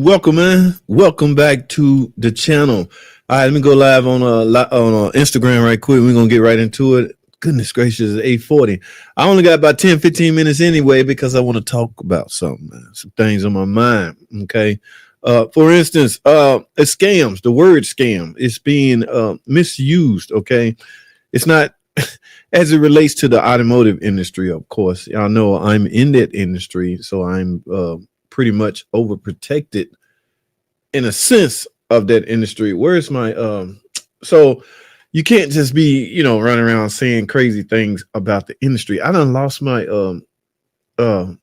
welcome, man. Welcome back to the channel. All right, let me go live on Instagram right quick. We're gonna get right into it. Goodness gracious, it's 8:40. I only got about 10-15 minutes anyway because I want to talk about something, man. Some things on my mind. Okay. For instance, it's scams. The word scam is being misused. Okay. It's not as it relates to the automotive industry, of course. Y'all know I'm in that industry, so I'm pretty much overprotected in a sense of that industry. Where's my so you can't just be, running around saying crazy things about the industry. I done lost my I'm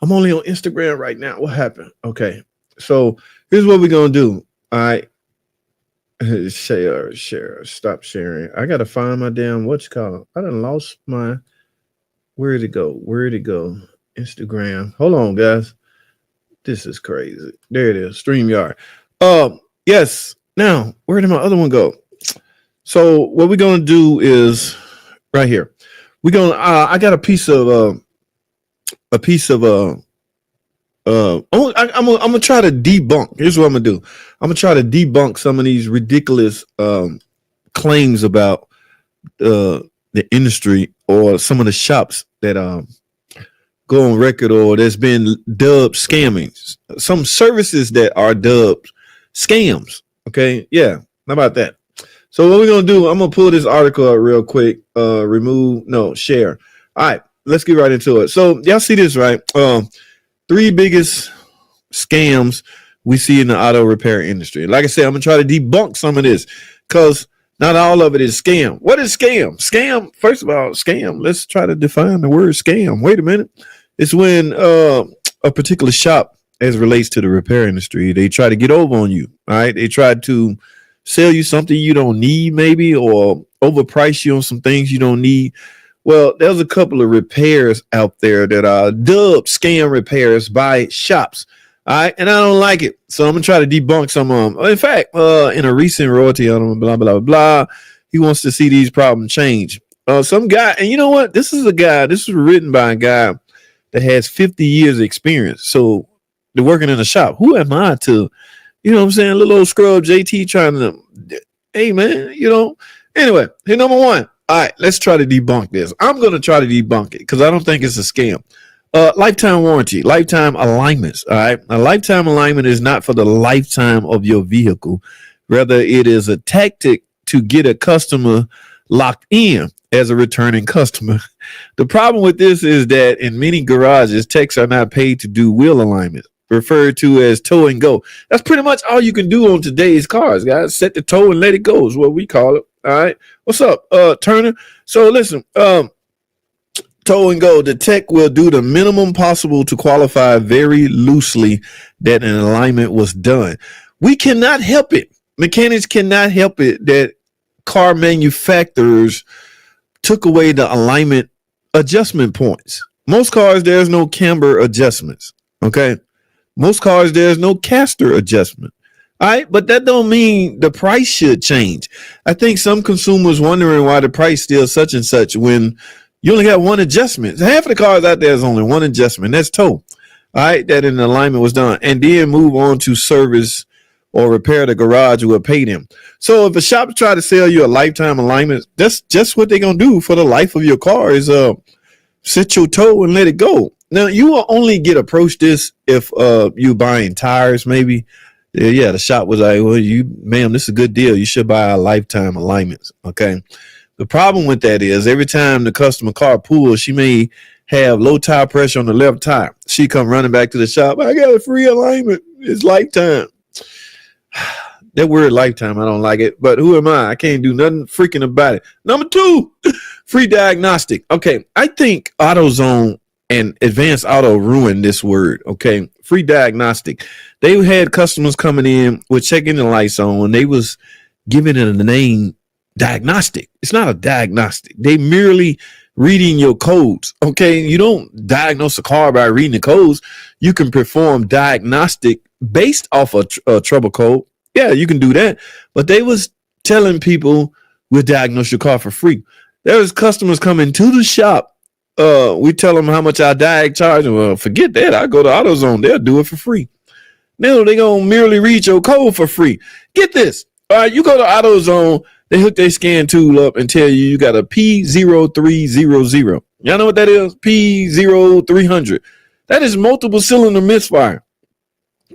only on Instagram right now. What happened? Okay. So here's what we're gonna do. All right. Share, stop sharing. I gotta find my damn I done lost my where'd it go? Instagram. Hold on, guys. This is crazy. There it is. StreamYard. Yes. Now, where did my other one go? So what we're gonna do is right here. We're gonna I got a piece of I'm gonna try to debunk. Here's what I'm gonna do. I'm gonna try to debunk some of these ridiculous claims about the industry or some of the shops that go on record or there's been dubbed scamming. Some services that are dubbed scams. Okay, yeah, how about that? So what we're gonna do? I'm gonna pull this article up real quick. Share. All right, let's get right into it. So y'all see this, right? 3 biggest scams we see in the auto repair industry. Like I said, I'm gonna try to debunk some of this because not all of it is scam. What is scam? Scam, first of all, scam. Let's try to define the word scam. Wait a minute. It's when a particular shop, as it relates to the repair industry, they try to get over on you. All right. They try to sell you something you don't need, maybe, or overprice you on some things you don't need. Well, there's a couple of repairs out there that are dubbed scam repairs by shops. All right. And I don't like it. So I'm going to try to debunk some of them. In fact, in a recent royalty on blah, blah, blah, he wants to see these problems change. Some guy, and you know what? This is written by a guy that has 50 years of experience. So they're working in a shop. Who am I to, what I'm saying? Little old scrub JT trying to, hey man, Anyway, here number one. All right, let's try to debunk this. I'm going to try to debunk it because I don't think it's a scam. Lifetime warranty, lifetime alignments. All right. A lifetime alignment is not for the lifetime of your vehicle. Rather, it is a tactic to get a customer locked in as a returning customer. The problem with this is that in many garages, techs are not paid to do wheel alignment, referred to as tow and go. That's pretty much all you can do on today's cars, guys. Set the toe and let it go is what we call it. All right. What's up, Turner? So listen, tow and go, the tech will do the minimum possible to qualify very loosely that an alignment was done. We cannot help it. Mechanics cannot help it that car manufacturers took away the alignment adjustment points. Most cars, there's no camber adjustments. Okay. Most cars, there's no caster adjustment. All right. But that don't mean the price should change. I think some consumers wondering why the price still such and such when you only got one adjustment. Half of the cars out there is only one adjustment. That's tow. All right. That an alignment was done and then move on to service or repair the garage will pay them. So if a shop try to sell you a lifetime alignment, that's just what they're going to do for the life of your car is set your toe and let it go. Now, you will only get approached this if you buying tires, maybe. Yeah, the shop was like, well, ma'am, this is a good deal. You should buy a lifetime alignments. Okay. The problem with that is every time the customer car pulls, she may have low tire pressure on the left tire. She come running back to the shop. I got a free alignment. It's lifetime. That word lifetime, I don't like it, but who am I? I can't do nothing freaking about it. Number 2, free diagnostic. Okay, I think AutoZone and Advanced Auto ruined this word. Okay, free diagnostic. They had customers coming in with checking the lights on. They was giving it a name diagnostic. It's not a diagnostic. They merely reading your codes. Okay, you don't diagnose a car by reading the codes. You can perform diagnostic based off a trouble code. Yeah, you can do that. But they was telling people we'll diagnose your car for free. There was customers coming to the shop. We tell them how much our diag charge. Well, forget that. I go to AutoZone. They'll do it for free. No, they're going to merely read your code for free. Get this. All right, you go to AutoZone, they hook their scan tool up and tell you got a P0300. Y'all know what that is? P0300. That is multiple cylinder misfire.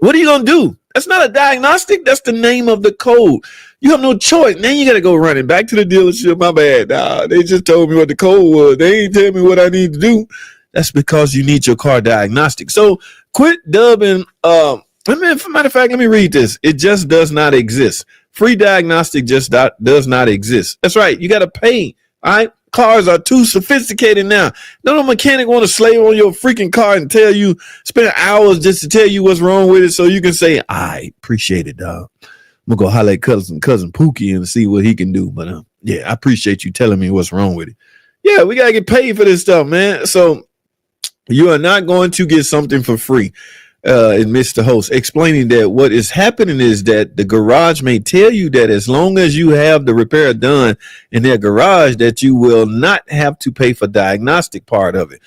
What are you going to do? That's not a diagnostic. That's the name of the code. You have no choice. Now you got to go running back to the dealership. My bad. Nah, they just told me what the code was. They ain't tell me what I need to do. That's because you need your car diagnostic. So quit dubbing. Matter of fact, let me read this. It just does not exist. Free diagnostic just does not exist. That's right. You got to pay. All right. Cars are too sophisticated now. No mechanic want to slave on your freaking car and tell you, spend hours just to tell you what's wrong with it so you can say, I appreciate it, dog. I'm going to go holler at cousin Pookie and see what he can do. But yeah, I appreciate you telling me what's wrong with it. Yeah, we got to get paid for this stuff, man. So you are not going to get something for free. Admits the host, explaining that what is happening is that the garage may tell you that as long as you have the repair done in their garage, that you will not have to pay for diagnostic part of it.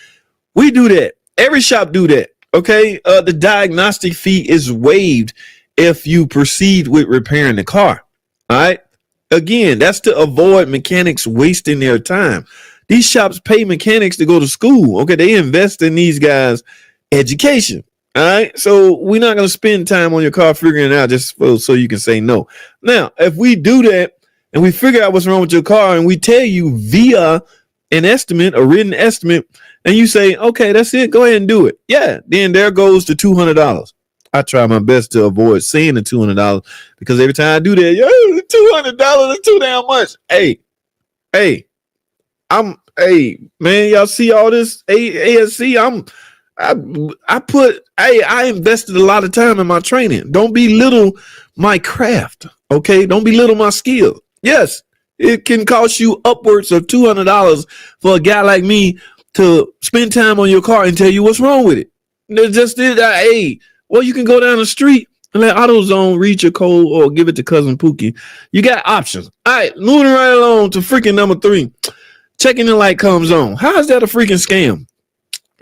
We do that. Every shop do that. Okay. The diagnostic fee is waived if you proceed with repairing the car. All right. Again, that's to avoid mechanics wasting their time. These shops pay mechanics to go to school. Okay. They invest in these guys' education. All right. So we're not going to spend time on your car figuring it out just so you can say no. Now, if we do that and we figure out what's wrong with your car and we tell you via an estimate, a written estimate, and you say, okay, that's it. Go ahead and do it. Yeah. Then there goes the $200. I try my best to avoid saying the $200 because every time I do that, $200 is too damn much. Hey, man, y'all see all this ASC? I invested a lot of time in my training. Don't belittle my craft. Okay. Don't belittle my skill. Yes. It can cost you upwards of $200 for a guy like me to spend time on your car and tell you what's wrong with it. They just did that. Hey, well, you can go down the street and let AutoZone read your code or give it to cousin Pookie. You got options. All right. Moving right along to freaking number 3. Checking the light comes on. How is that a freaking scam?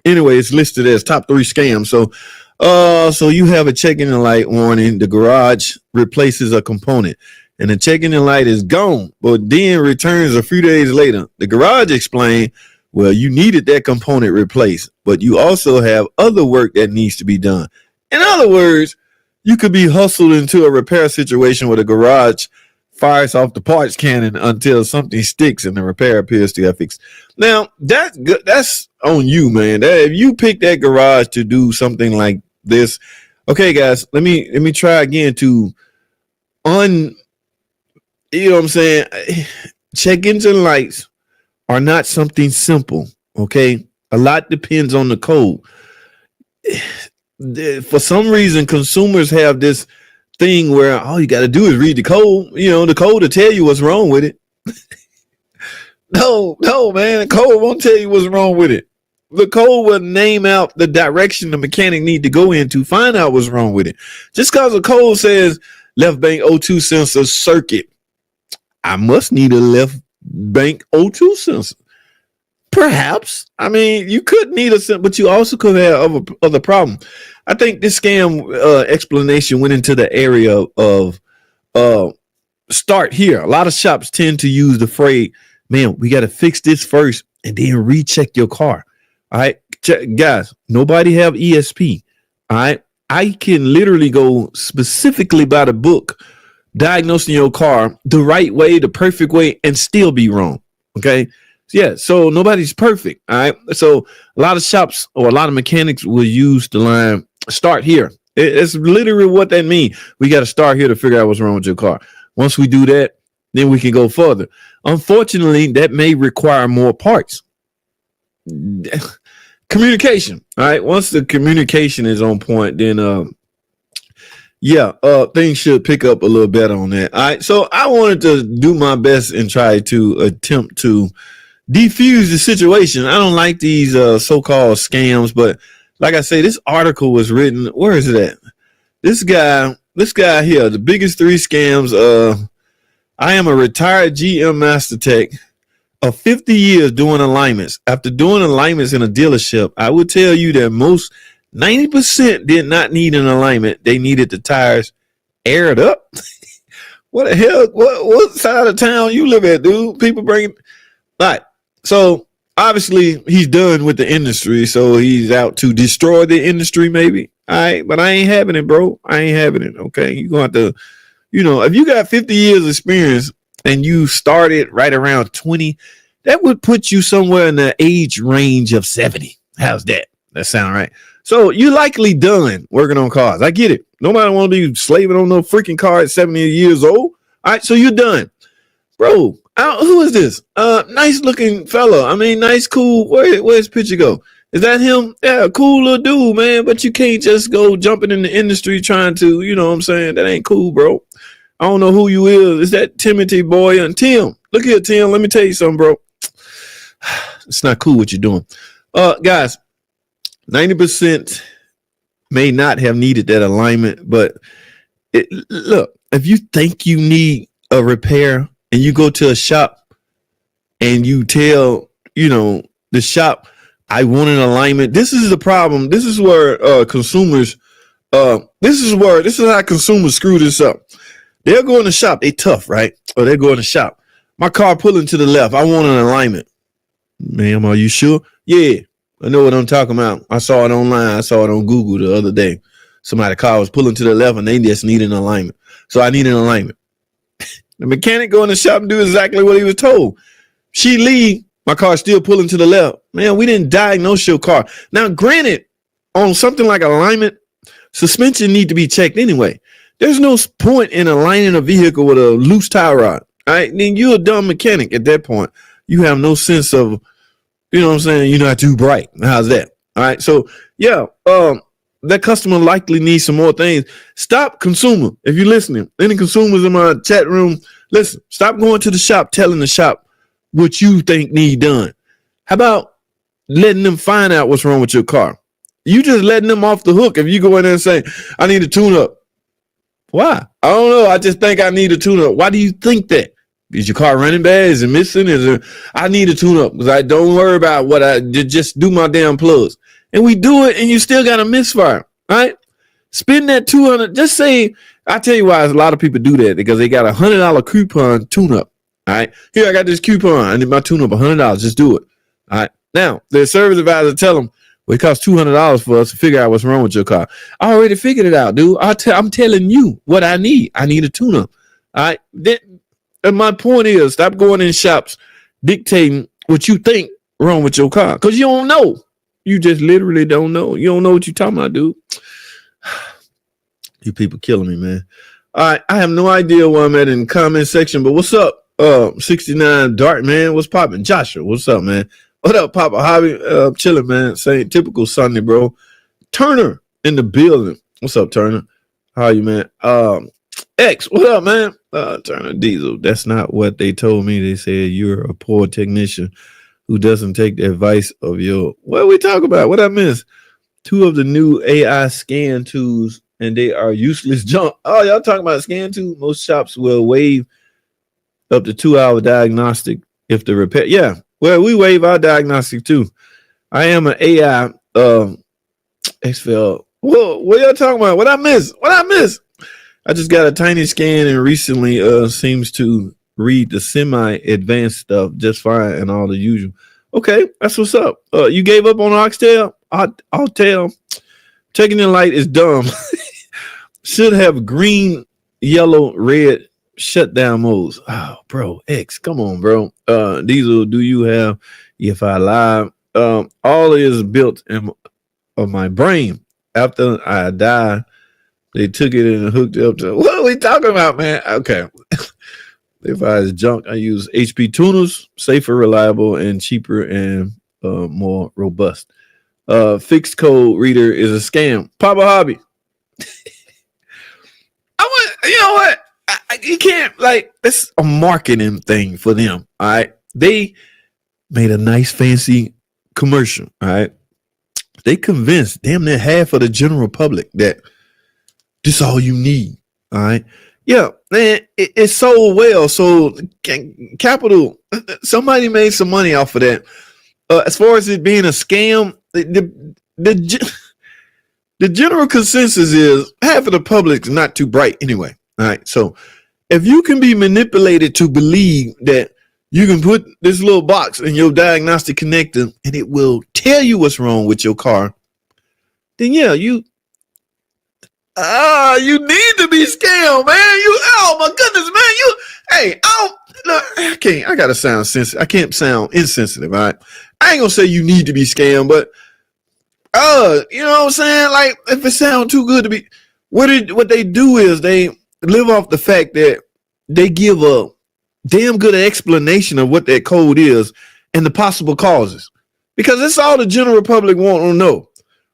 Anyway, it's listed as top 3 scams. So you have a check engine light warning. The garage replaces a component and the check engine light is gone, but then returns a few days later. The garage explained, well, you needed that component replaced, but you also have other work that needs to be done. In other words, you could be hustled into a repair situation where the garage fires off the parts cannon until something sticks and the repair appears to have fixed. Now that's on you, man. If you pick that garage to do something like this, okay, guys, let me try again to you know what I'm saying? Check engine lights are not something simple. Okay, a lot depends on the code. For some reason, consumers have this thing where all you got to do is read the code. You know, the code will tell you what's wrong with it. No, man, the code won't tell you what's wrong with it. The code will name out the direction the mechanic need to go in to find out what's wrong with it. Just because the code says left bank O2 sensor circuit, I must need a left bank O2 sensor. Perhaps. I mean, you could need a sensor, but you also could have other problem. I think this scam explanation went into the area of start here. A lot of shops tend to use the phrase, man, we got to fix this first and then recheck your car. All right, guys, nobody have ESP. All right, I can literally go specifically by the book, diagnosing your car the right way, the perfect way, and still be wrong. Okay. Yeah. So nobody's perfect. All right. So a lot of shops or a lot of mechanics will use the line start here. It's literally what that means. We got to start here to figure out what's wrong with your car. Once we do that, then we can go further. Unfortunately, that may require more parts. Communication. All right. Once the communication is on point, then things should pick up a little better on that. All right. So I wanted to do my best and try to attempt to defuse the situation. I don't like these so-called scams, but like I say, this article was written. Where is it at? This guy here, the biggest 3 scams. I am a retired GM master tech of 50 years doing alignments. After doing alignments in a dealership, I would tell you that most 90% did not need an alignment. They needed the tires aired up. What the hell? What side of town you live at, dude? People bringing. All right. So obviously he's done with the industry. So he's out to destroy the industry, maybe. All right. But I ain't having it, bro. I ain't having it. Okay. You're going to have to, if you got 50 years experience and you started right around 20, that would put you somewhere in the age range of 70. How's that? That sound right? So you likely done working on cars. I get it. Nobody want to be slaving on no freaking car at 70 years old. All right, so you're done. Bro, who is this? Nice looking fella. I mean, nice, cool. Where's his picture go? Is that him? Yeah, cool little dude, man. But you can't just go jumping in the industry trying to, you know what I'm saying? That ain't cool, bro. I don't know who you is. Is that Timothy boy and Tim? Look here, Tim. Let me tell you something, bro. It's not cool what you're doing. Guys, 90% may not have needed that alignment, but look, if you think you need a repair and you go to a shop and you tell, the shop, I want an alignment. This is the problem. This is where consumers, this is how consumers screw this up. They'll go in the shop. They tough, right? Or they go in the shop. My car pulling to the left. I want an alignment. Ma'am, are you sure? Yeah. I know what I'm talking about. I saw it online. I saw it on Google the other day. Somebody's car was pulling to the left and they just need an alignment. So I need an alignment. The mechanic go in the shop and do exactly what he was told. She leave, my car's still pulling to the left. Man, we didn't diagnose your car. Now, granted, on something like alignment, suspension need to be checked anyway. There's no point in aligning a vehicle with a loose tie rod. All right, then you're a dumb mechanic at that point. You have no sense of, you know what I'm saying? You're not too bright. How's that? All right. So yeah, that customer likely needs some more things. Stop, consumer. If you're listening, any consumers in my chat room, listen, stop going to the shop, telling the shop what you think need done. How about letting them find out what's wrong with your car? You just letting them off the hook. If you go in there and say, I need a tune up. Why? I don't know. I just think I need a tune up. Why do you think that? Is your car running bad? Is it missing? I need a tune up because I don't worry about what I just do my damn plugs. And we do it and you still got a misfire. All right. Spend that $200. Just say, I tell you why a lot of people do that because they got $100 coupon tune up. All right. Here, I got this coupon. I need my tune up $100. Just do it. All right. Now, the service advisor tell them, well, it costs $200 for us to figure out what's wrong with your car. I already figured it out, dude. I'm telling you what I need. I need a tune up. All right. And my point is, stop going in shops dictating what you think wrong with your car because you don't know. You just literally don't know. You don't know what you're talking about, dude. You people killing me, man. All right, I have no idea where I'm at in the comment section, but what's up? 69 Dart, man. What's popping? Joshua, what's up, man? What up, Papa Hobby? Chilling, man. Same typical Sunday, bro. Turner in the building. What's up, Turner? How are you, man? X, what up, man? Turner Diesel. That's not what they told me. They said you're a poor technician who doesn't take the advice of your. What are we talking about? What I miss? 2 of the new AI scan tools, and they are useless junk. Oh, y'all talking about scan tools? Most shops will waive up to 2-hour diagnostic if the repair. Yeah, well, we waive our diagnostic too. I am an AI XFL. Whoa, what y'all talking about? What I miss? I just got a tiny scan and recently seems to read the semi-advanced stuff just fine and all the usual. Okay, that's what's up. You gave up on Oxtail? I'll tell. Checking the light is dumb. Should have green, yellow, red shutdown modes. Oh, bro, X, come on, bro. Diesel, do you have if I lie? All is built of my brain. After I die, they took it and hooked it up to. What are we talking about, man? Okay. If I is junk, I use HP tuners, safer, reliable, and cheaper and more robust. Fixed code reader is a scam. Papa Hobby. You know what? You can't, it's a marketing thing for them. All right. They made a nice, fancy commercial. All right. They convinced damn near half of the general public that this is all you need. All right. Yeah, man, it's sold well. So capital, somebody made some money off of that. As far as it being a scam, The general consensus is half of the public is not too bright anyway. All right. So if you can be manipulated to believe that you can put this little box in your diagnostic connector and it will tell you what's wrong with your car, then yeah, you need to be scammed, man. Oh my goodness, man. I gotta sound sensitive. I can't sound insensitive, all right? I ain't gonna say you need to be scammed, but you know what I'm saying? Like, if it sounds too good to be, what they do is they live off the fact that they give a damn good explanation of what that code is and the possible causes, because that's all the general public want to know.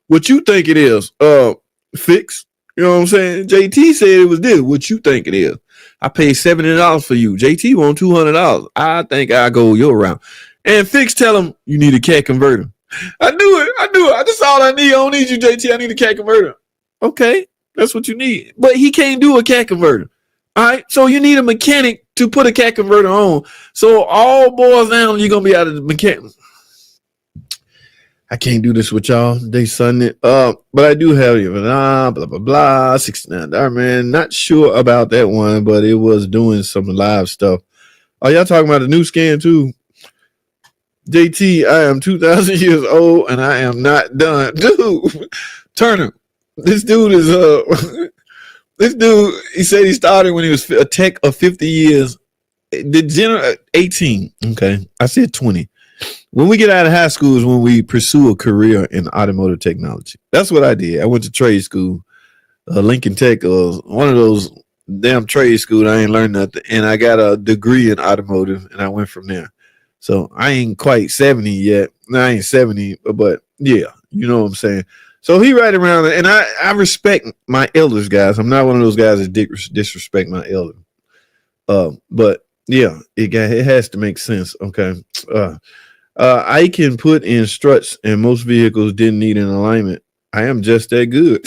What you think it is? Fix. You know what I'm saying? JT said it was this. What you think it is? I paid $70 for you. JT want $200. I think I go your route. And Fix tell him you need a cat converter. I do it. That's all I need. I don't need you, JT. I need a cat converter. Okay, that's what you need. But he can't do a cat converter. All right, so you need a mechanic to put a cat converter on. So all boils down, you're gonna be out of the mechanic. I can't do this with y'all. They sudden it up, but I do have you. Blah blah blah. $69, man. Not sure about that one, but it was doing some live stuff. Oh, y'all talking about the new scan too? JT, I am 2,000 years old and I am not done, dude. Turner, this dude is this dude. He said he started when he was a tech of 50 years. The general 18. Okay, I said 20. When we get out of high school is when we pursue a career in automotive technology. That's what I did. I went to trade school, Lincoln Tech, one of those damn trade schools. I ain't learned nothing, and I got a degree in automotive, and I went from there. So I ain't quite 70 yet. No, I ain't 70, but yeah, you know what I'm saying. So he right around, and I respect my elders, guys. I'm not one of those guys that disrespect my elder. But yeah, it has to make sense. Okay. I can put in struts, and most vehicles didn't need an alignment. I am just that good.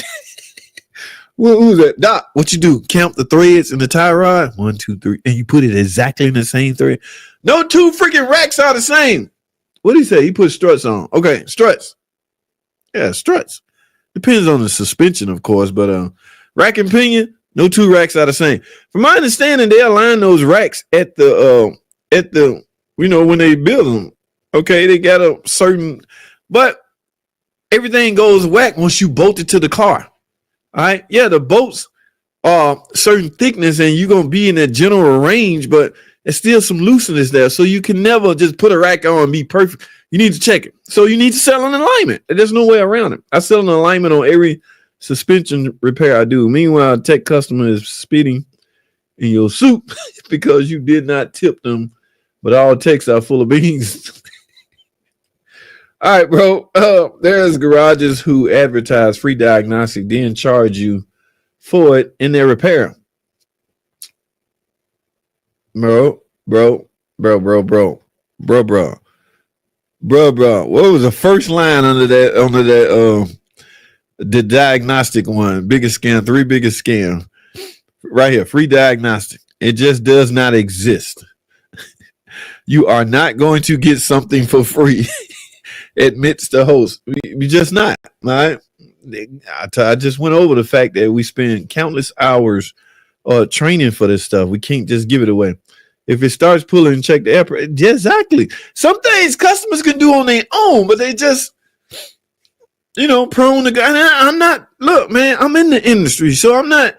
Who's that? Doc, what you do? Count the threads in the tie rod? 1, 2, 3. And you put it exactly in the same thread. No two freaking racks are the same. What did he say? He put struts on. Okay, struts. Yeah, struts. Depends on the suspension, of course, but rack and pinion, no two racks are the same. From my understanding, they align those racks at the when they build them. Okay, they got a certain, but everything goes whack once you bolt it to the car. All right. Yeah, the bolts are certain thickness and you're going to be in that general range, but there's still some looseness there. So you can never just put a rack on and be perfect. You need to check it. So you need to sell an alignment. There's no way around it. I sell an alignment on every suspension repair I do. Meanwhile, a tech customer is spitting in your soup because you did not tip them, but all techs are full of beans. All right, bro. There's garages who advertise free diagnostic, then charge you for it in their repair. Bro. What was the first line under that the diagnostic one? Biggest scam, 3 biggest scam. Right here, free diagnostic. It just does not exist. You are not going to get something for free. Admits the host. We just not. All right. I just went over the fact that we spend countless hours training for this stuff. We can't just give it away. If it starts pulling, check the app. Exactly. Some things customers can do on their own, but they just, prone to go. I'm not, look, man, I'm in the industry, so I'm not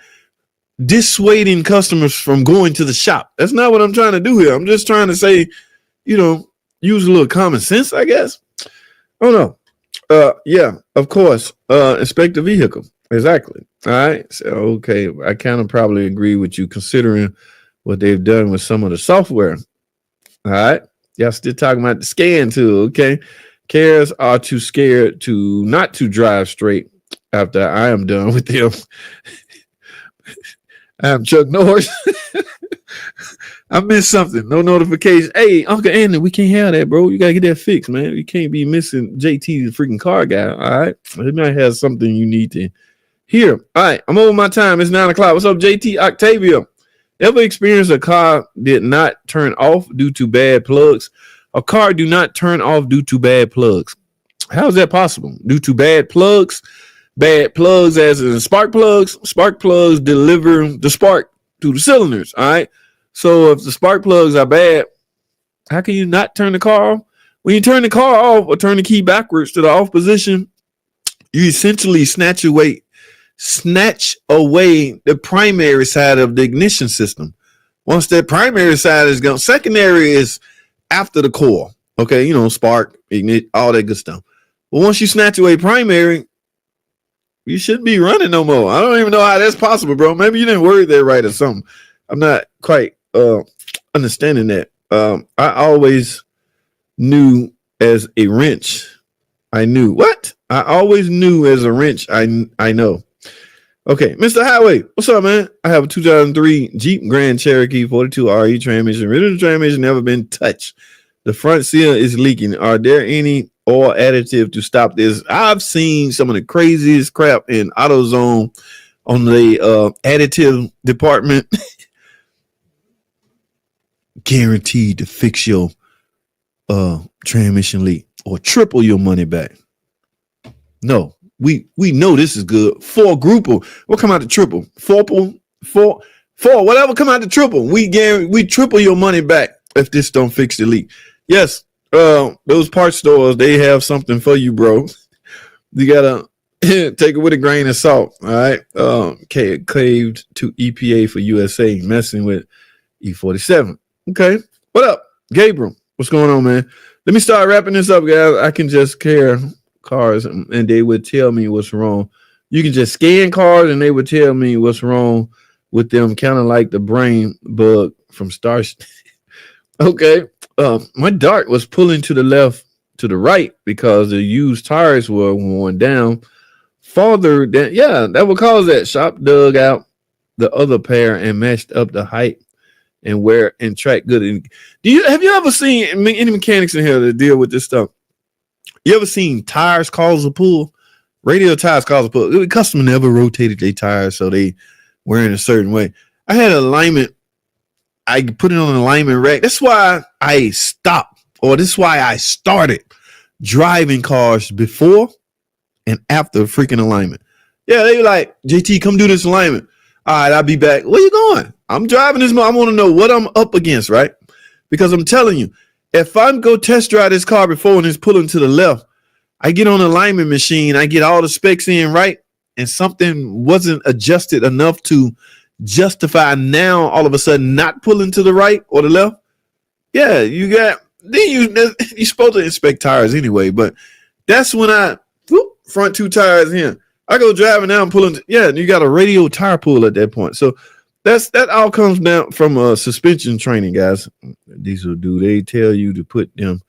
dissuading customers from going to the shop. That's not what I'm trying to do here. I'm just trying to say, use a little common sense, I guess. Oh no. Yeah, of course. Inspect the vehicle. Exactly. All right. So okay. I kind of probably agree with you considering what they've done with some of the software. All right. Y'all still talking about the scan too. Okay. Carriers are too scared to not to drive straight after I am done with them. I'm Chuck Norris. I missed something. No notification. Hey, Uncle Andy, we can't have that, bro. You gotta get that fixed, man. You can't be missing JT, the freaking car guy. All right. He might have something you need to hear. All right. I'm over my time. It's 9:00. What's up, JT? Octavia. Ever experienced a car did not turn off due to bad plugs? A car do not turn off due to bad plugs. How is that possible? Due to bad plugs? bad plugs, as in spark plugs. Spark plugs deliver the spark to the cylinders. All right. So if the spark plugs are bad, how can you not turn the car off? When you turn the car off or turn the key backwards to the off position, you essentially snatch away the primary side of the ignition system. Once that primary side is gone, secondary is after the core. Okay, spark, ignite, all that good stuff. But once you snatch away primary, you shouldn't be running no more. I don't even know how that's possible, bro. Maybe you didn't word that right or something. I'm not quite understanding that. I always knew as a wrench. I always knew as a wrench. I know. Okay, Mr. Highway, what's up, man? I have a 2003 Jeep Grand Cherokee 42 RE transmission. Rear of the transmission never been touched. The front seal is leaking. Are there any oil additive to stop this? I've seen some of the craziest crap in AutoZone on the additive department. Guaranteed to fix your transmission leak or triple your money back. No, we know this is good. 4 grouper, what come out to triple? 4, whatever come out to triple. We triple your money back if this don't fix the leak. Yes, those parts stores, they have something for you, bro. You gotta take it with a grain of salt. All right. Caved to EPA for USA, messing with E47. Okay. What up, Gabriel? What's going on, man? Let me start wrapping this up, guys. I can just care cars and they would tell me what's wrong. You can just scan cars and they would tell me what's wrong with them, kind of like the brain bug from Star. Okay. My dart was pulling to the left, to the right, because the used tires were worn down farther than, that would cause that. Shop dug out the other pair and matched up the height and wear and track good. Have you ever seen any mechanics in here that deal with this stuff? You ever seen tires cause a pull? Radial tires cause a pull. The customer never rotated their tires, so they were in a certain way. I had alignment. I put it on an alignment rack. That's why I stopped, or this is why I started driving cars before and after freaking alignment. Yeah, they were like, JT, come do this alignment. All right, I'll be back. Where you going? I'm driving this. I want to know what I'm up against, right? Because I'm telling you, if I'm go test drive this car before and it's pulling to the left, I get on the alignment machine, I get all the specs in right, and something wasn't adjusted enough to justify now all of a sudden not pulling to the right or the left. Yeah, you're supposed to inspect tires anyway, but that's when I front 2 tires in. I go driving now and pulling. You got a radial tire pull at that point. So that all comes down from suspension training, guys. Diesel do they tell you to put them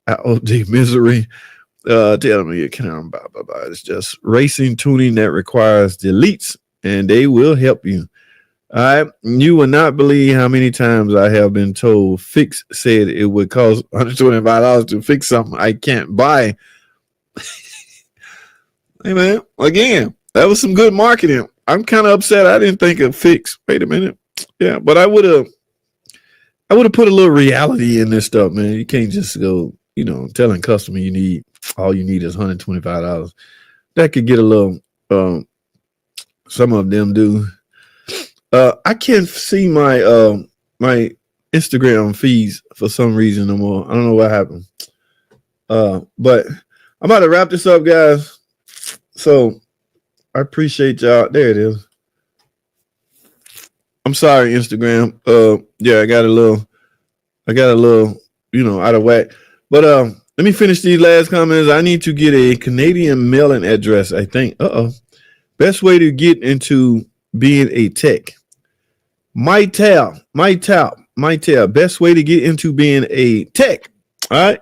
out of the misery? Tell them it's just racing tuning that requires deletes, and they will help you. All right, you will not believe how many times I have been told Fix said it would cost $125 to fix something I can't buy. Hey man, again, that was some good marketing. I'm kind of upset I didn't think of Fix. Wait a minute. Yeah, but I would have put a little reality in this stuff, man. You can't just go, telling customer all you need is $125. That could get a little some of them do. I can't see my my Instagram feeds for some reason no more. I don't know what happened. But I'm about to wrap this up, guys. So I appreciate y'all. There it is. I'm sorry, Instagram. I got a little, out of whack. But let me finish these last comments. I need to get a Canadian mailing address, I think. Best way to get into being a tech. Mytel. Best way to get into being a tech. All right.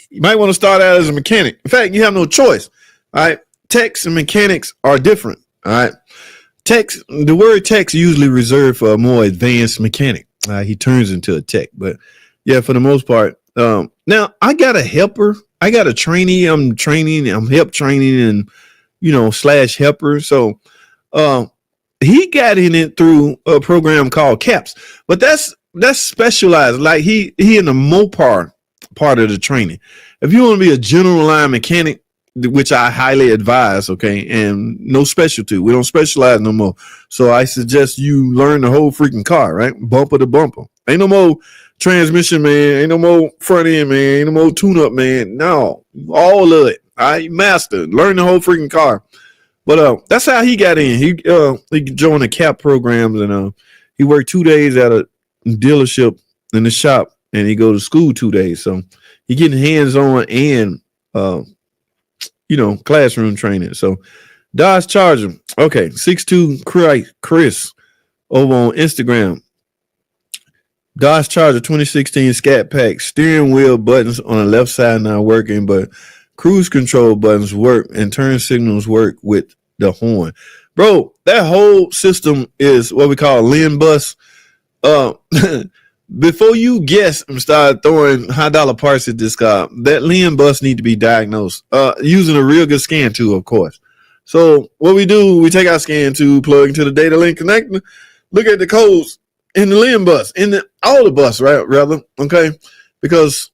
You might want to start out as a mechanic. In fact, you have no choice. All right. Techs and mechanics are different. All right. Techs, the word tech's usually reserved for a more advanced mechanic. He turns into a tech. But yeah, for the most part. Now I got a helper. I got a trainee. I'm help training and, / helper. So he got in it through a program called CAPS. But that's specialized. Like he in the Mopar part of the training. If you want to be a general line mechanic, which I highly advise, okay, and no specialty. We don't specialize no more. So I suggest you learn the whole freaking car, right? Bumper to bumper. Ain't no more transmission, man. Ain't no more front end, man. Ain't no more tune-up, man. No, all of it. I master. Learn the whole freaking car. But that's how he got in. He joined the CAP programs, and he worked 2 days at a dealership in the shop, and he go to school 2 days. So he getting hands-on and classroom training. So Dodge Charger. Okay, 6'2" Chris over on Instagram. Dodge Charger 2016 Scat Pack. Steering wheel buttons on the left side not working, but cruise control buttons work and turn signals work with the horn. Bro, that whole system is what we call LIN bus. Before you guess and start throwing high dollar parts at this car, that LIN bus need to be diagnosed using a real good scan tool, of course. So what we do, we take our scan tool, plug into the data link connector, look at the codes in the LIN bus, all the bus, right? Rather, okay, because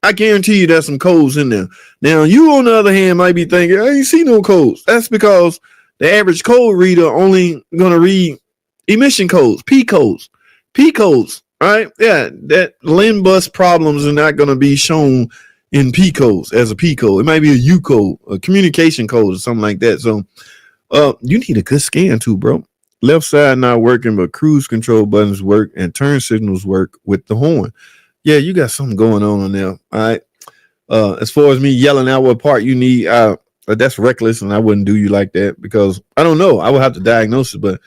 I guarantee you there's some codes in there. Now, you on the other hand might be thinking, I ain't see no codes. That's because the average code reader only gonna read emission codes, P codes. Right? Yeah, that LIN bus problems are not going to be shown in P codes as a P code. It might be a U code, a communication code, or something like that. So, you need a good scan too, bro. Left side not working, but cruise control buttons work and turn signals work with the horn. Yeah, you got something going on there. All right. As far as me yelling out what part you need, that's reckless, and I wouldn't do you like that because I don't know. I would have to diagnose it, but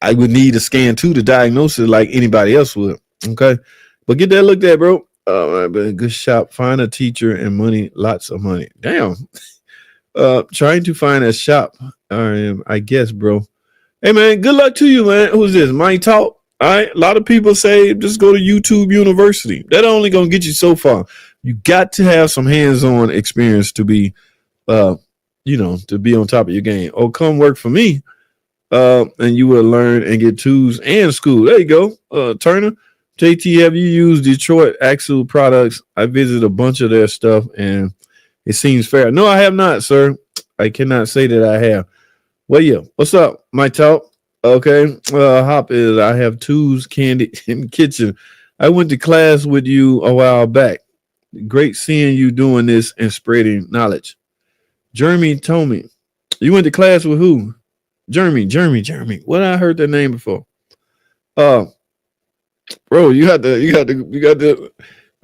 I would need a scan too to diagnose it like anybody else would. Okay. But get that looked at, bro. Good shop. Find a teacher and money. Lots of money. Damn. Trying to find a shop. I guess, bro. Hey, man. Good luck to you, man. Who's this? Mike Talk. All right. A lot of people say just go to YouTube University. That only going to get you so far. You got to have some hands-on experience to be, to be on top of your game. Oh, come work for me. And you will learn and get tools and school. There you go. Turner, JT, have you used Detroit Axle products? I visited a bunch of their stuff and it seems fair. No, I have not, sir. I cannot say that I have. Well, yeah. What's up, my talk? Okay. Hop is I have tools, candy in the kitchen. I went to class with you a while back. Great seeing you doing this and spreading knowledge. Jeremy told me. You went to class with who? Jeremy. What I heard that name before. Bro, you got to.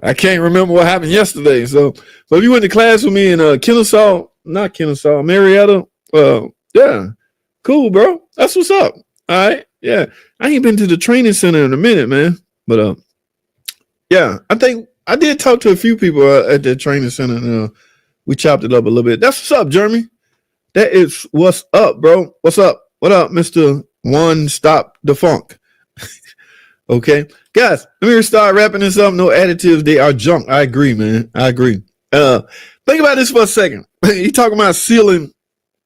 I can't remember what happened yesterday. So if you went to class with me in Marietta. Yeah, cool, bro. That's what's up. All right, yeah. I ain't been to the training center in a minute, man. But yeah, I think I did talk to a few people at the training center. And, we chopped it up a little bit. That's what's up, Jeremy. That is what's up, bro. What's up? What up, Mr. One Stop the Funk? Okay. Guys, let me start wrapping this up. No additives. They are junk. I agree, man. I agree. Think about this for a second. You talking about sealing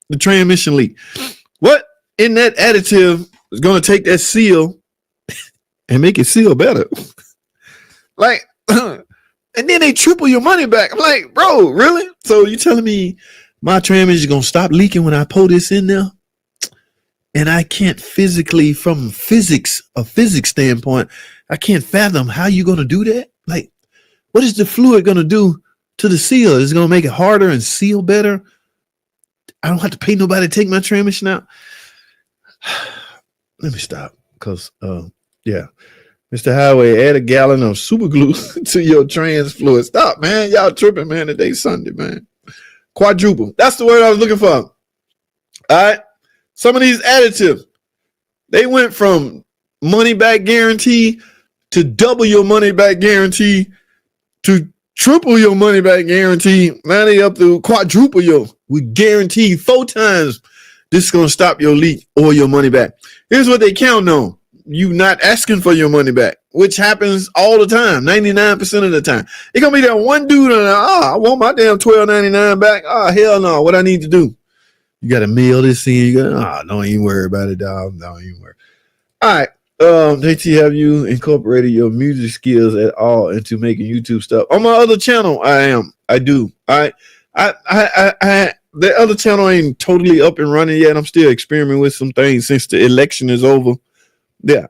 the transmission leak. What in that additive is going to take that seal and make it seal better? Like, and then they triple your money back. I'm like, bro, really? So you telling me my transmission is going to stop leaking when I pull this in there? And I can't physically, from a physics standpoint, I can't fathom how you're going to do that. Like, what is the fluid going to do to the seal? Is it going to make it harder and seal better? I don't have to pay nobody to take my transmission out. Let me stop because, yeah. Mr. Highway, add a gallon of super glue to your trans fluid. Stop, man. Y'all tripping, man. Today's Sunday, man. Quadruple. That's the word I was looking for. All right. Some of these additives, they went from money back guarantee to double your money back guarantee to triple your money back guarantee. Now they up to quadruple your. We guarantee 4 times this is going to stop your leak or your money back. Here's what they count on. You not asking for your money back, which happens all the time, 99% of the time. It's going to be that one dude, I want my damn $12.99 back. Hell no. What I need to do? You got to mail this in. You got don't even worry about it, dog. Don't even worry. All right. JT, have you incorporated your music skills at all into making YouTube stuff? On my other channel, I do. All right. The other channel ain't totally up and running yet. I'm still experimenting with some things since the election is over. Yeah.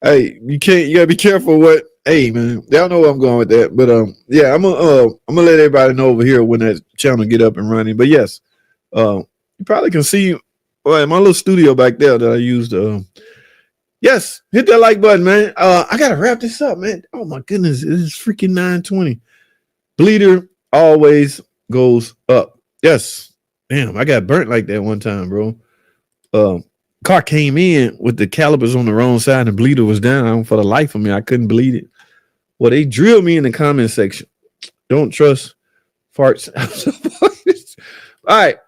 Hey, you gotta be careful what. Hey man, y'all know where I'm going with that. But yeah, I'm gonna let everybody know over here when that channel get up and running. But yes, you probably can see my little studio back there that I used. Yes, hit that like button, man. I gotta wrap this up, man. Oh my goodness, it is freaking 9:20. Bleeder always goes up. Yes. Damn, I got burnt like that one time, bro. Car came in with the calipers on the wrong side and the bleeder was down. For the life of me, I couldn't bleed it. Well, they drilled me in the comment section. Don't trust farts. All right.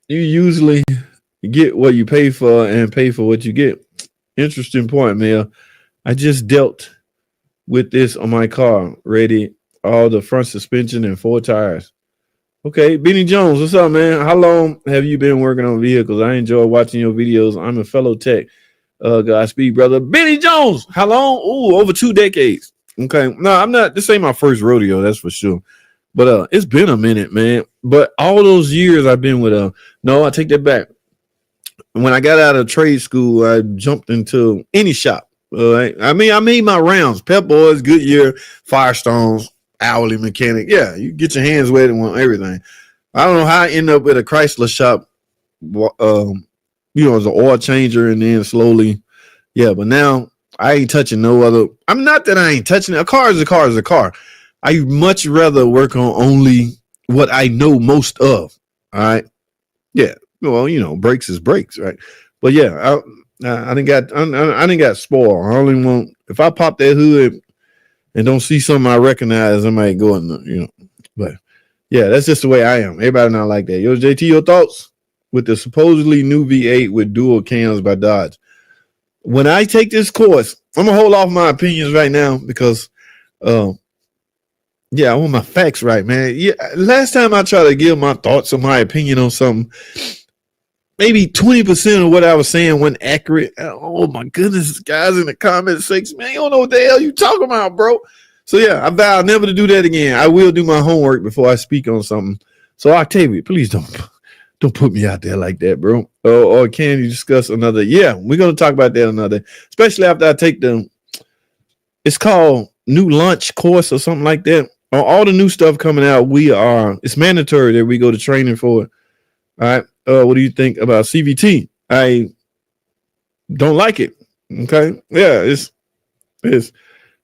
You usually get what you pay for and pay for what you get. Interesting point, Mel. I just dealt with this on my car. Ready, all the front suspension and 4 tires. Okay, Benny Jones, what's up, man? How long have you been working on vehicles? I enjoy watching your videos. I'm a fellow tech. Godspeed, brother. Benny Jones, how long? Ooh, over 2 decades. Okay, no, I'm not. This ain't my first rodeo, that's for sure. But it's been a minute, man. But all those years I've been with no, I take that back. When I got out of trade school, I jumped into any shop. I mean, I made my rounds. Pep Boys, Goodyear, Firestones, hourly mechanic. Yeah, you get your hands wet and want everything. I don't know how I ended up at a Chrysler shop, as an oil changer, and then slowly, yeah. But now I ain't touching no other. I'm not that I ain't touching it. A car is a car is a car. I much rather work on only what I know most of. All right. Yeah. Well, brakes is brakes, right? But yeah, I didn't got spoiled. I only want, if I pop that hood and don't see something I recognize, I might go in, But yeah, that's just the way I am. Everybody not like that. Yo, JT, your thoughts with the supposedly new V8 with dual cams by Dodge? When I take this course, I'm gonna hold off my opinions right now because I want my facts right, man. Yeah, last time I tried to give my thoughts or my opinion on something, maybe 20% of what I was saying wasn't accurate. Oh my goodness, guys in the comment section, man, you don't know what the hell you talking about, bro. So yeah, I vow never to do that again. I will do my homework before I speak on something. So Octavia, please don't put me out there like that, bro. Or can you discuss another? Yeah, we're gonna talk about that another, especially after I take it's called new launch course or something like that. On all the new stuff coming out, it's mandatory that we go to training for it. All right. What do you think about CVT? I don't like it. Okay. Yeah,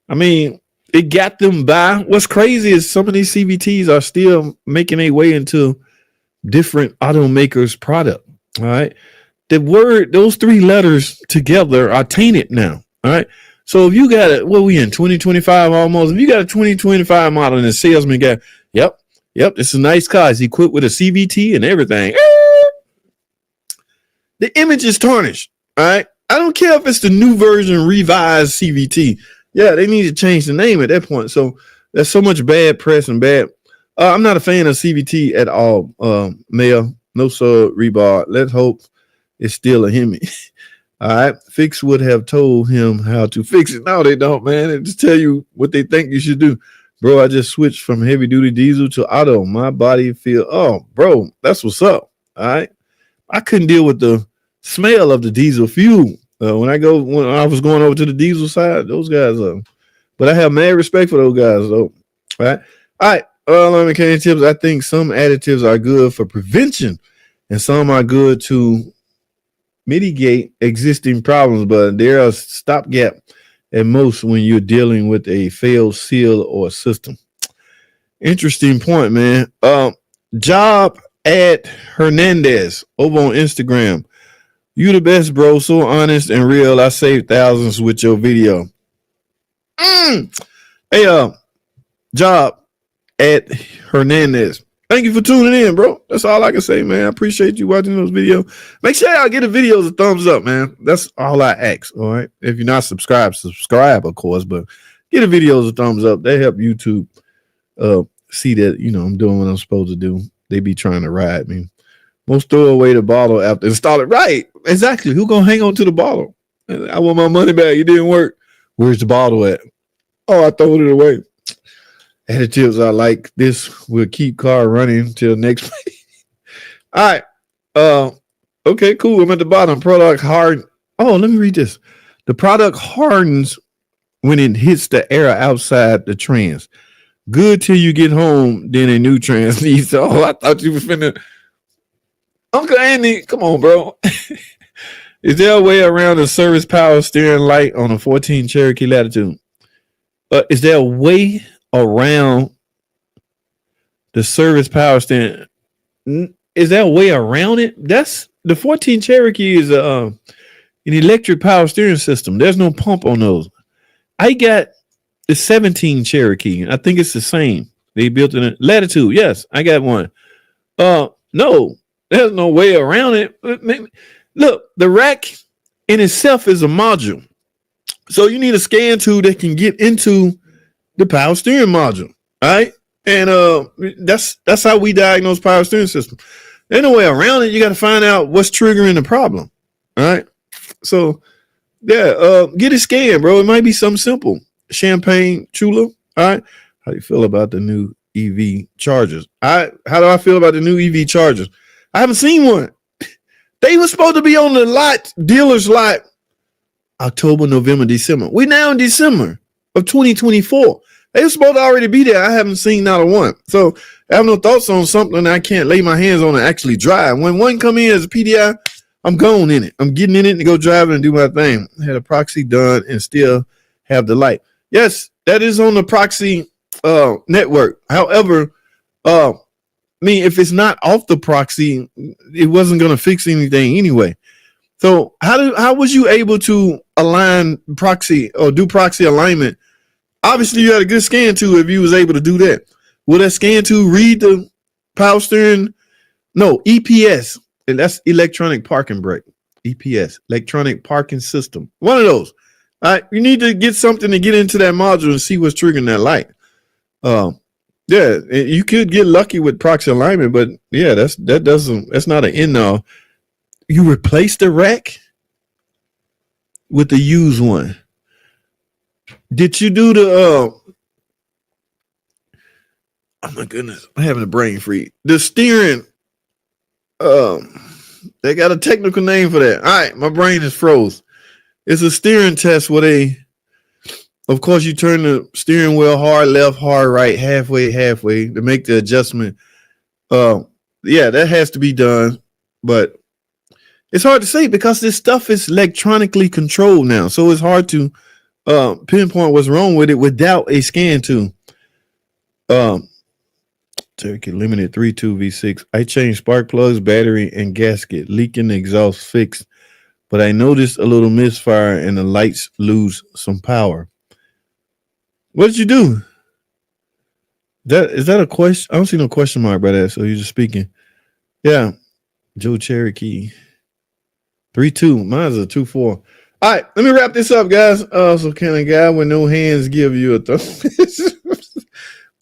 I mean, it got them by. What's crazy is some of these CVTs are still making their way into different automakers' product. All right. Those 3 letters together are tainted now. All right. So if you got we in 2025 almost. If you got a 2025 model and the salesman got, yep, it's a nice car. It's equipped with a CVT and everything. The image is tarnished. All right. I don't care if it's the new version revised CVT. Yeah, they need to change the name at that point. So there's so much bad press and bad. I'm not a fan of CVT at all. Mayor, no sir, rebar. Let's hope it's still a Hemi. All right. Fix would have told him how to fix it. No, they don't, man. They just tell you what they think you should do. Bro, I just switched from heavy duty diesel to auto. My body bro, that's what's up. All right. I couldn't deal with the smell of the diesel fuel. When I was going over to the diesel side, those guys, but I have mad respect for those guys, though. All right. All right. Mechanic tips. I think some additives are good for prevention and some are good to mitigate existing problems, but there are stopgap at most when you're dealing with a failed seal or system. Interesting point, man. Job at Hernandez over on Instagram. You the best, bro. So honest and real. I saved thousands with your video. Hey, Job at Hernandez. Thank you for tuning in, bro. That's all I can say, man. I appreciate you watching those videos. Make sure y'all get the videos a thumbs up, man. That's all I ask, all right? If you're not subscribed, subscribe, of course, but get the videos a thumbs up. They help YouTube see that, I'm doing what I'm supposed to do. They be trying to ride me. Most throw away the bottle after install it. Right. Exactly. Who gonna hang on to the bottle? I want my money back. It didn't work. Where's the bottle at? Oh, I threw it away. Additives are like this will keep car running till next. All right. Okay, cool. I'm at the bottom. Product hard. Oh, let me read this. The product hardens when it hits the air outside the trans. Good till you get home, then a new trans needs. Oh, I thought you was finna. Uncle Andy, come on, bro. Is there a way around the service power steering light on a 14 Cherokee Latitude? Is there a way around the service power steering? Is there a way around it? That's the 14 Cherokee is an electric power steering system. There's no pump on those. I got the 17 Cherokee. I think it's the same. They built in a Latitude. Yes, I got one. No, there's no way around it. Look, the rack in itself is a module. So you need a scan tool that can get into the power steering module. All right. And that's how we diagnose power steering system. There's no way around it. You got to find out what's triggering the problem. All right. So yeah, get it scanned, bro. It might be something simple. Champagne Chula. All right. How do you feel about the new EV chargers? How do I feel about the new EV chargers? I haven't seen one. They were supposed to be on the lot, dealer's lot, October, November, December. We're now in December of 2024. They were supposed to already be there. I haven't seen not a one. So I have no thoughts on something I can't lay my hands on and actually drive. When one come in as a PDI, I'm going in it. I'm getting in it to go drive and do my thing. I had a proxy done and still have the light. Yes, that is on the proxy network. However, if it's not off the proxy, it wasn't going to fix anything anyway. So how was you able to align proxy or do proxy alignment? Obviously, you had a good scan tool if you was able to do that. Will that scan tool read the power steering? No, EPS, and that's electronic parking brake. EPS, electronic parking system. One of those. All right, you need to get something to get into that module and see what's triggering that light. Yeah, you could get lucky with proxy alignment, but yeah, that's not an end all. You replace the rack with the used one. Did you do the oh my goodness, I'm having a brain freeze. The steering, they got a technical name for that. All right, my brain is froze. It's a steering test where of course, you turn the steering wheel hard left, hard right, halfway to make the adjustment. Yeah, that has to be done, but it's hard to say because this stuff is electronically controlled now. So it's hard to pinpoint what's wrong with it without a scan tool. Turkey Limited 32 V6. I changed spark plugs, battery, and gasket. Leaking exhaust fixed, but I noticed a little misfire and the lights lose some power. What did you do? Is that a question? I don't see no question mark by that. So you're just speaking. Yeah. Joe Cherokee. 3-2. Mine's a 2-4. All right. Let me wrap this up, guys. So can a guy with no hands give you a thumb?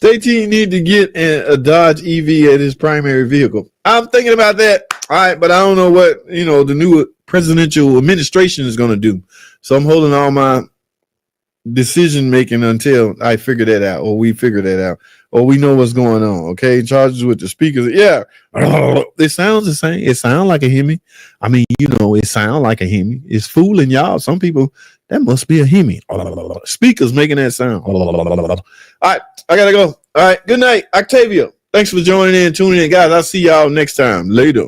JT need to get a Dodge EV at his primary vehicle. I'm thinking about that. All right. But I don't know what, the new presidential administration is going to do. So I'm holding all my decision making until I figure that out, or we figure that out, or we know what's going on. Okay, charges with the speakers. Yeah, it sounds the same. It sounds like a Hemi. I mean, it sounds like a Hemi. It's fooling y'all. Some people, that must be a Hemi. Speakers making that sound. All right, I gotta go. All right, good night, Octavia. Thanks for joining in, tuning in, guys. I'll see y'all next time. Later.